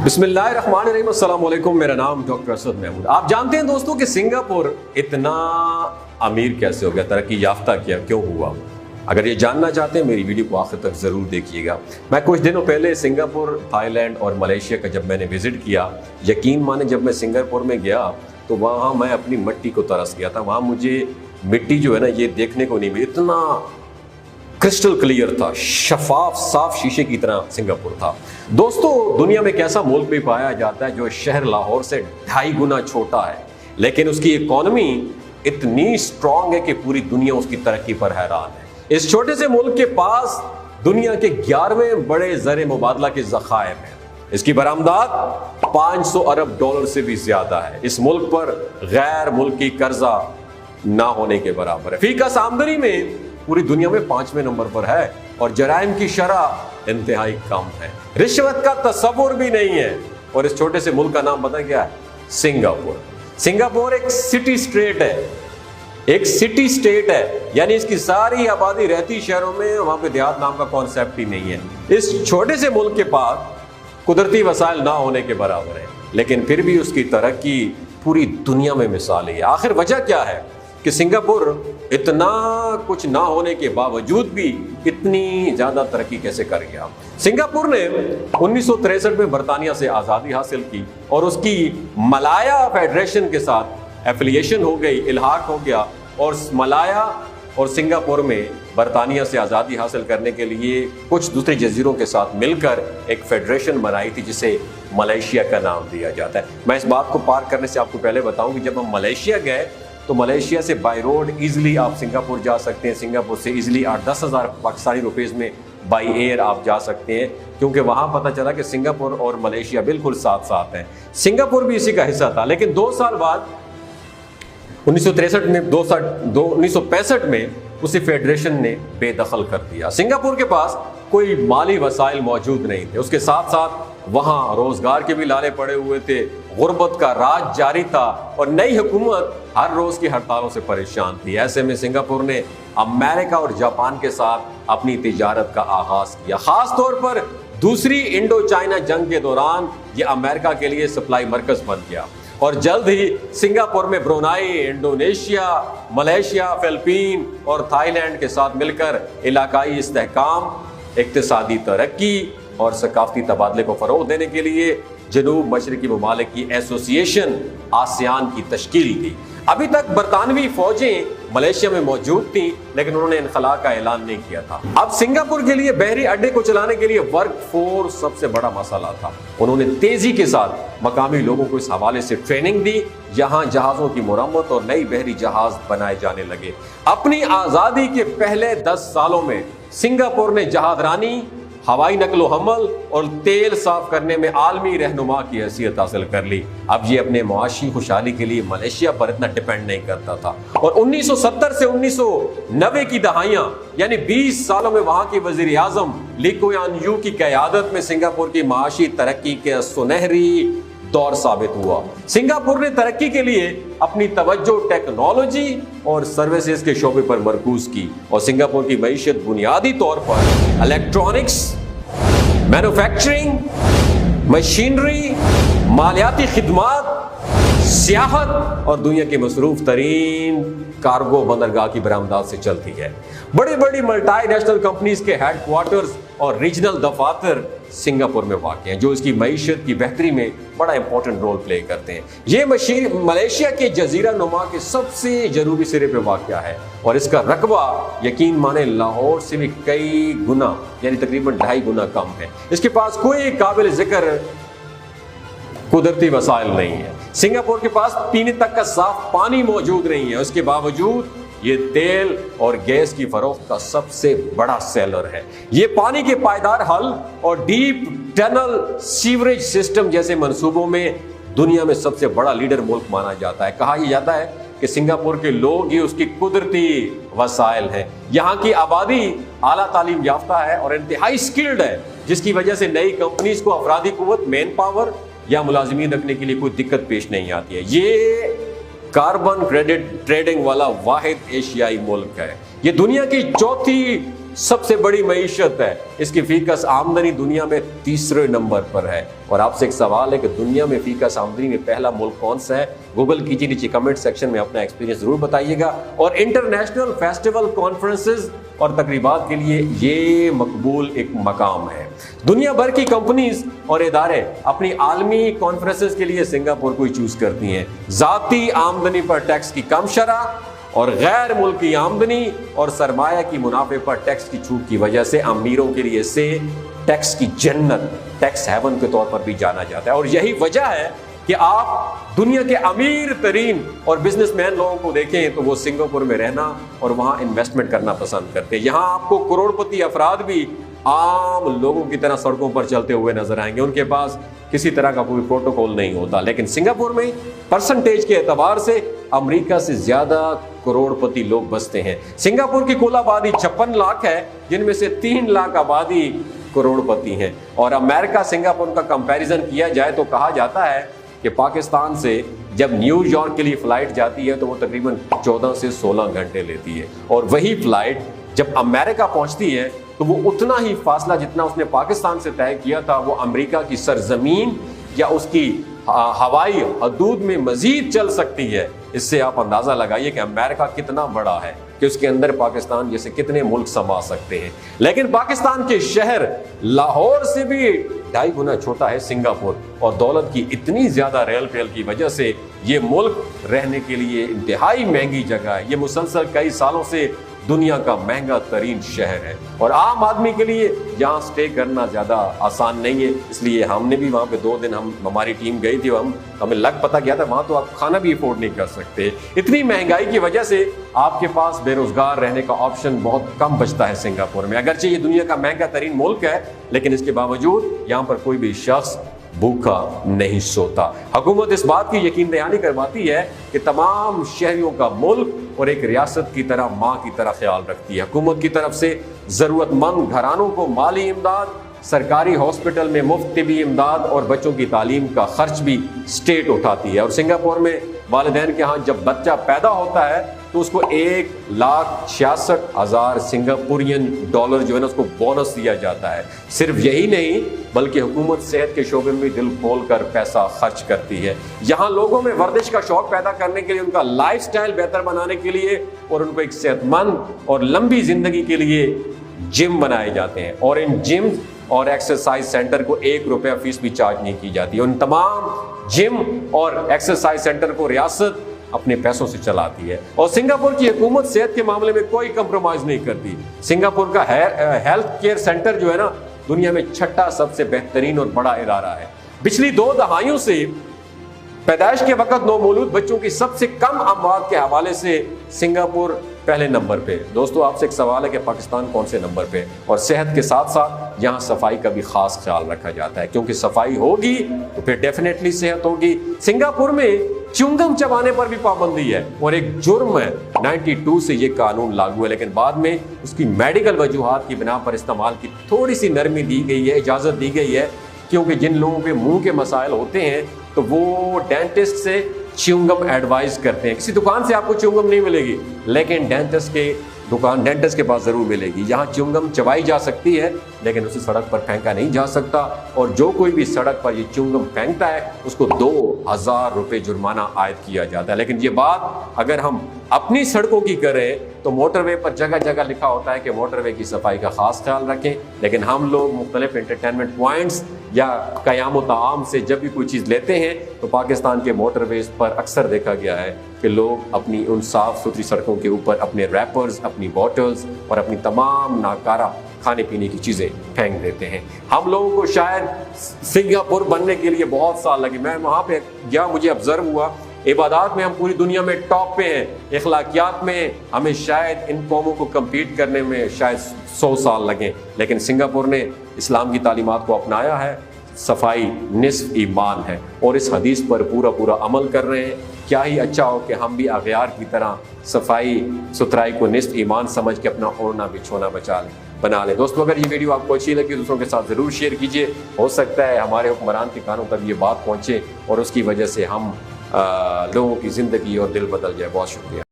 बिस्मिल्लाहिर्रहमानिर्रहीम। अस्सलाम वालेकुम। मेरा नाम डॉक्टर असद महमूद। आप जानते हैं दोस्तों कि सिंगापुर इतना अमीर कैसे हो गया, तरक्की याफ्ता क्यों हुआ? अगर ये जानना चाहते हैं मेरी वीडियो को आखिर तक ज़रूर देखिएगा। मैं कुछ दिनों पहले सिंगापुर, थाईलैंड और मलेशिया का जब मैंने विज़िट किया, यकीन माने जब मैं सिंगापुर में गया तो वहाँ मैं अपनी मिट्टी को तरस गया था। वहाँ मुझे मिट्टी जो है ना ये देखने को नहीं मिली, इतना क्रिस्टल क्लियर था, शफाफ साफ शीशे की तरह सिंगापुर था। दोस्तों, दुनिया में एक ऐसा मुल्क भी पाया जाता है जो शहर लाहौर से 2.5 गुना छोटा है, लेकिन उसकी इकॉनमी इतनी स्ट्रांग है कि पूरी दुनिया उसकी तरक्की पर हैरान है। इस छोटे से मुल्क के पास दुनिया के 11वें बड़े ज़र मुबादला के ज़खायर हैं। इसकी बरामदात 500 अरब डॉलर से भी ज्यादा है। इस मुल्क पर गैर मुल्की कर्जा ना होने के बराबर है। फीकस आमदनी में पूरी दुनिया में 5वें नंबर पर है और जराइम की शरह इंतहाई कम है। रिश्वत का तस्वुर भी नहीं है। और इस छोटे से मुल्क का नाम पता क्या है? सिंगापुर। सिंगापुर एक सिटी स्टेट है, एक सिटी स्टेट है, यानी इसकी सारी आबादी रहती शहरों में, वहां पे देहात नाम का कॉन्सेप्ट ही नहीं है। इस छोटे से मुल्क के पास कुदरती वसाइल ना होने के बराबर है, लेकिन फिर भी उसकी तरक्की पूरी दुनिया में मिसाल है। आखिर वजह क्या है कि सिंगापुर इतना कुछ ना होने के बावजूद भी इतनी ज्यादा तरक्की कैसे कर गया? सिंगापुर ने 1963 में बरतानिया से आज़ादी हासिल की और उसकी मलाया फेडरेशन के साथ एफिलिएशन हो गई, इल्हाक हो गया, और मलाया और सिंगापुर में बरतानिया से आज़ादी हासिल करने के लिए कुछ दूसरे जजीरों के साथ मिलकर एक फेडरेशन बनाई थी जिसे मलेशिया का नाम दिया जाता है। मैं इस बात को पार करने से आपको पहले बताऊं कि जब हम मलेशिया गए तो मलेशिया से बाई रोड इजीली आप सिंगापुर जा सकते हैं। सिंगापुर से इजीली 8-10 हज़ार पाकिस्तानी रुपीज़ में बाई एयर आप जा सकते हैं, क्योंकि वहाँ पता चला कि सिंगापुर और मलेशिया बिल्कुल साथ साथ हैं। सिंगापुर भी इसी का हिस्सा था, लेकिन 2 साल बाद 1963 में 1965 में उसी फेडरेशन ने बेदखल कर दिया। सिंगापुर के पास कोई माली वसाइल मौजूद नहीं थे, उसके साथ साथ वहाँ रोजगार के भी लाले पड़े हुए थे, गुर्बत का राज जारी था और नई हुकूमत हर रोज की हड़तालों से परेशान थी। ऐसे में सिंगापुर ने अमेरिका और जापान के साथ अपनी तिजारत का आगाज किया। खास तौर पर दूसरी इंडो चाइना जंग के दौरान ये अमेरिका के लिए सप्लाई मरकज बन गया और जल्द ही सिंगापुर में ब्रुनाई, इंडोनेशिया, मलेशिया, फिलिपीन और थाईलैंड के साथ मिलकर इलाकाई इस्तेहकाम, इक्तिसादी तरक्की और सकाफती तबादले को फरोग देने के लिए जनूब मशरकी ममालिक की एसोसिएशन आसियान की तश्कील की। अभी तक बरतानवी फौजें मलेशिया में मौजूद थीं, लेकिन उन्होंने इनखला का ऐलान नहीं किया था। अब सिंगापुर के लिए बहरी अड्डे को चलाने के लिए वर्क फोर्स सबसे बड़ा मसला था। उन्होंने तेजी के साथ मकामी लोगों को इस हवाले से ट्रेनिंग दी। यहाँ जहाज़ों की मुरम्मत और नई बहरी जहाज बनाए जाने लगे। अपनी आज़ादी के पहले 10 सालों में सिंगापुर ने जहाजरानी, हवाई नकलो हमल और तेल साफ करने में आलमी रहनुमा की हैसियत हासिल कर ली। अब ये अपने मुआशी खुशहाली के लिए मलेशिया पर इतना डिपेंड नहीं करता था। और 1970 से 1990 की दहाइयां, यानी 20 सालों में वहां की वजीर आजम ली कुआन यू की क़यादत में सिंगापुर की माशी तरक्की के सुनहरी दौर साबित हुआ। सिंगापुर ने तरक्की के लिए अपनी तवज्जो टेक्नोलॉजी और सर्विसेज के शोबे पर मरकूज की और सिंगापुर की मईशत बुनियादी तौर पर इलेक्ट्रॉनिक्स, मैन्युफैक्चरिंग, मशीनरी, मालियाती खिदमात, सियाहत और दुनिया की मसरूफ तरीन कार्गो बंदरगाह की बरामदात से चलती है। बड़ी बड़ी मल्टीनेशनल कंपनीज के हेडक्वार्टर्स और रीजनल दफातर सिंगापुर में वाक़ हैं, जो इसकी मईशत की बेहतरी में बड़ा इंपॉर्टेंट रोल प्ले करते हैं। ये मलेशिया के जजीरा नुमा के सबसे जनूबी सिरे पे वाक़या है और इसका रकबा यकीन माने लाहौर से भी कई गुना, यानी तकरीबन 2.5 गुना कम है। इसके पास कोई काबिल जिक्र कुदरती वसाइल नहीं है। सिंगापुर के पास पीने तक का साफ पानी मौजूद नहीं है। उसके बावजूद ये तेल और गैस की फरोख्त का सबसे बड़ा सेलर है। ये पानी के पायदार हल और डीप टनल सीवरेज सिस्टम जैसे मंसूबों में दुनिया में सबसे बड़ा लीडर मुल्क माना जाता है। कहा यह जाता है कि सिंगापुर के लोग ही उसकी कुदरती वसाइल हैं। यहाँ की आबादी आला तालीम याफ्ता है और इंतहाई स्किल्ड है, जिसकी वजह से नई कंपनीज को अफरादी कुव्वत, मैन पावर या मुलाजिमीन रखने के लिए कोई दिक्कत पेश नहीं आती है। ये कार्बन क्रेडिट ट्रेडिंग वाला वाहिद एशियाई मुल्क है। ये दुनिया की चौथी सबसे बड़ी मईशत है। इसकी फीकस आमदनी दुनिया में तीसरे नंबर पर है। और आपसे एक सवाल है कि दुनिया में फीकस आमदनी में पहला मुल्क कौन सा है? गूगल कीजिए, नीचे कमेंट सेक्शन में अपना एक्सपीरियंस जरूर बताइएगा। और इंटरनेशनल फेस्टिवल, कॉन्फ्रेंसेस और तकरीबात के लिए ये मकबूल एक मकाम है। दुनिया भर की कंपनीज और इदारे अपनी आलमी कॉन्फ्रेंसेस के लिए सिंगापुर को ही चूज करती हैं। जाती आमदनी पर टैक्स की कम शरह और गैर मुल्की आमदनी और सरमाया की मुनाफे पर टैक्स की छूट की वजह से अमीरों के लिए इसे टैक्स की जन्नत, टैक्स हेवन के तौर पर भी जाना जाता है। और यही वजह है कि आप दुनिया के अमीर तरीन और बिजनेसमैन लोगों को देखें तो वो सिंगापुर में रहना और वहाँ इन्वेस्टमेंट करना पसंद करते हैं। यहाँ आपको करोड़पति अफराद भी आम लोगों की तरह सड़कों पर चलते हुए नजर आएंगे। उनके पास किसी तरह का कोई प्रोटोकॉल नहीं होता। लेकिन सिंगापुर में परसेंटेज के एतबार से अमेरिका से ज्यादा करोड़पति लोग बसते हैं। सिंगापुर की कुल आबादी 56 लाख है, जिनमें से 3 लाख आबादी करोड़पति हैं। और अमेरिका सिंगापुर का कंपैरिजन किया जाए तो कहा जाता है कि पाकिस्तान से जब न्यूयॉर्क के लिए फ्लाइट जाती है तो वो तकरीबन 14 से 16 घंटे लेती है, और वही फ्लाइट जब अमेरिका पहुंचती है तो वो उतना ही फासला जितना उसने पाकिस्तान से तय किया था वो अमेरिका की सरजमीन या उसकी हवाई हदूद में मजीद चल सकती है। इससे आप अंदाजा लगाइए कि अमेरिका कितना बड़ा है कि उसके अंदर पाकिस्तान जैसे कितने मुल्क समा सकते हैं। लेकिन पाकिस्तान के शहर लाहौर से भी 2.5 गुना छोटा है सिंगापुर, और दौलत की इतनी ज्यादा रेल पेल की वजह से ये मुल्क रहने के लिए इंतहाई महंगी जगह है। ये मुसलसल कई सालों से दुनिया का महंगा तरीन शहर है और आम आदमी के लिए यहाँ स्टे करना ज़्यादा आसान नहीं है। इसलिए हमने भी वहाँ पे 2 दिन हमारी टीम गई थी, हमें पता गया था वहाँ तो आप खाना भी अफोर्ड नहीं कर सकते। इतनी महंगाई की वजह से आपके पास बेरोजगार रहने का ऑप्शन बहुत कम बचता है सिंगापुर में। अगरचे ये दुनिया का महंगा तरीन मुल्क है, लेकिन इसके बावजूद यहाँ पर कोई भी शख्स भूखा नहीं सोता। हुकूमत इस बात की यकीन दहानी करवाती है कि तमाम शहरियों का मुल्क और एक रियासत की तरह, माँ की तरह ख्याल रखती है। हुकूमत की तरफ से ज़रूरतमंद घरानों को माली इमदाद, सरकारी हॉस्पिटल में मुफ्त तिबी इमदाद और बच्चों की तालीम का खर्च भी स्टेट उठाती है। और सिंगापुर में वालिदैन के यहाँ जब बच्चा पैदा होता है तो उसको 1,66,000 सिंगापुरियन डॉलर जो है ना उसको बोनस दिया जाता है। सिर्फ यही नहीं बल्कि हुकूमत सेहत के शोबे में दिल खोल कर पैसा खर्च करती है। यहाँ लोगों में वर्जिश का शौक पैदा करने के लिए, उनका लाइफस्टाइल बेहतर बनाने के लिए और उनको एक सेहतमंद और लंबी जिंदगी के लिए जिम बनाए जाते हैं। और इन जिम और एक्सरसाइज सेंटर को 1 रुपया फीस भी चार्ज नहीं की जाती। उन तमाम जिम और एक्सरसाइज सेंटर को रियासत अपने पैसों से चलाती है। और सिंगापुर की हुकूमत सेहत के मामले में कोई कंप्रोमाइज नहीं करती। सिंगापुर का हेल्थ केयर सेंटर जो है ना दुनिया में 6ठा सबसे बेहतरीन और बड़ा इदारा है। पिछली 2 दहाइयों से पैदाइश के वक्त नौमौलूद बच्चों की सबसे कम अमवात के हवाले से सिंगापुर पहले नंबर पे। दोस्तों आपसे एक सवाल है कि पाकिस्तान कौन से नंबर पे? और सेहत के साथ साथ यहाँ सफाई का भी खास ख्याल रखा जाता है, क्योंकि सफाई होगी तो फिर डेफिनेटली सेहत होगी। सिंगापुर में च्युइंगम चबाने पर भी पाबंदी है और एक जुर्म है। 92 से ये कानून लागू है, लेकिन बाद में उसकी मेडिकल वजूहात की बिना पर इस्तेमाल की थोड़ी सी नरमी दी गई है, इजाज़त दी गई है, क्योंकि जिन लोगों के मुंह के मसाइल होते हैं तो वो डेंटिस्ट से च्युइंगम एडवाइस करते हैं। किसी दुकान से आपको च्युइंगम नहीं मिलेगी, लेकिन डेंटिस्ट के पास जरूर मिलेगी। यहाँ च्युइंगम चबाई जा सकती है, लेकिन उसे सड़क पर फेंका नहीं जा सकता। और जो कोई भी सड़क पर ये च्युइंगम फेंकता है उसको 2,000 रुपये जुर्माना आयद किया जाता है। लेकिन ये बात अगर हम अपनी सड़कों की करें तो मोटरवे पर जगह जगह लिखा होता है कि मोटरवे की सफाई का खास ख्याल रखें। लेकिन हम लोग मुख्तलिफ एंटरटेनमेंट पॉइंट्स या क़याम ताम से जब भी कोई चीज़ लेते हैं तो पाकिस्तान के मोटरवेज पर अक्सर देखा गया है कि लोग अपनी उन साफ़ सुथरी सड़कों के ऊपर अपने रैपर्स, अपनी बॉटल्स और अपनी तमाम नाकारा खाने पीने की चीज़ें फेंक देते हैं। हम लोगों को शायद सिंगापुर बनने के लिए बहुत साल लगे। मैं वहाँ पे गया, मुझे ऑब्जर्व हुआ इबादत में हम पूरी दुनिया में टॉप पे हैं, इखलाकियात में हमें शायद इन कौमों को कम्पीट करने में शायद 100 साल लगें। लेकिन सिंगापुर ने इस्लाम की तालीमात को अपनाया है, सफाई निस्फ ईमान है, और इस हदीस पर पूरा अमल कर रहे हैं। क्या ही अच्छा हो कि हम भी अगयार की तरह सफाई सुथराई को निस्फ ईमान समझ के अपना ओढ़ना बिछोना बना लें। दोस्तों अगर ये वीडियो आपको अच्छी लगी दूसरों के साथ ज़रूर शेयर कीजिए। हो सकता है हमारे हुक्मरान के कानों तक ये बात पहुँचे और उसकी वजह से हम लोगों की ज़िंदगी और दिल बदल जाए। बहुत शुक्रिया।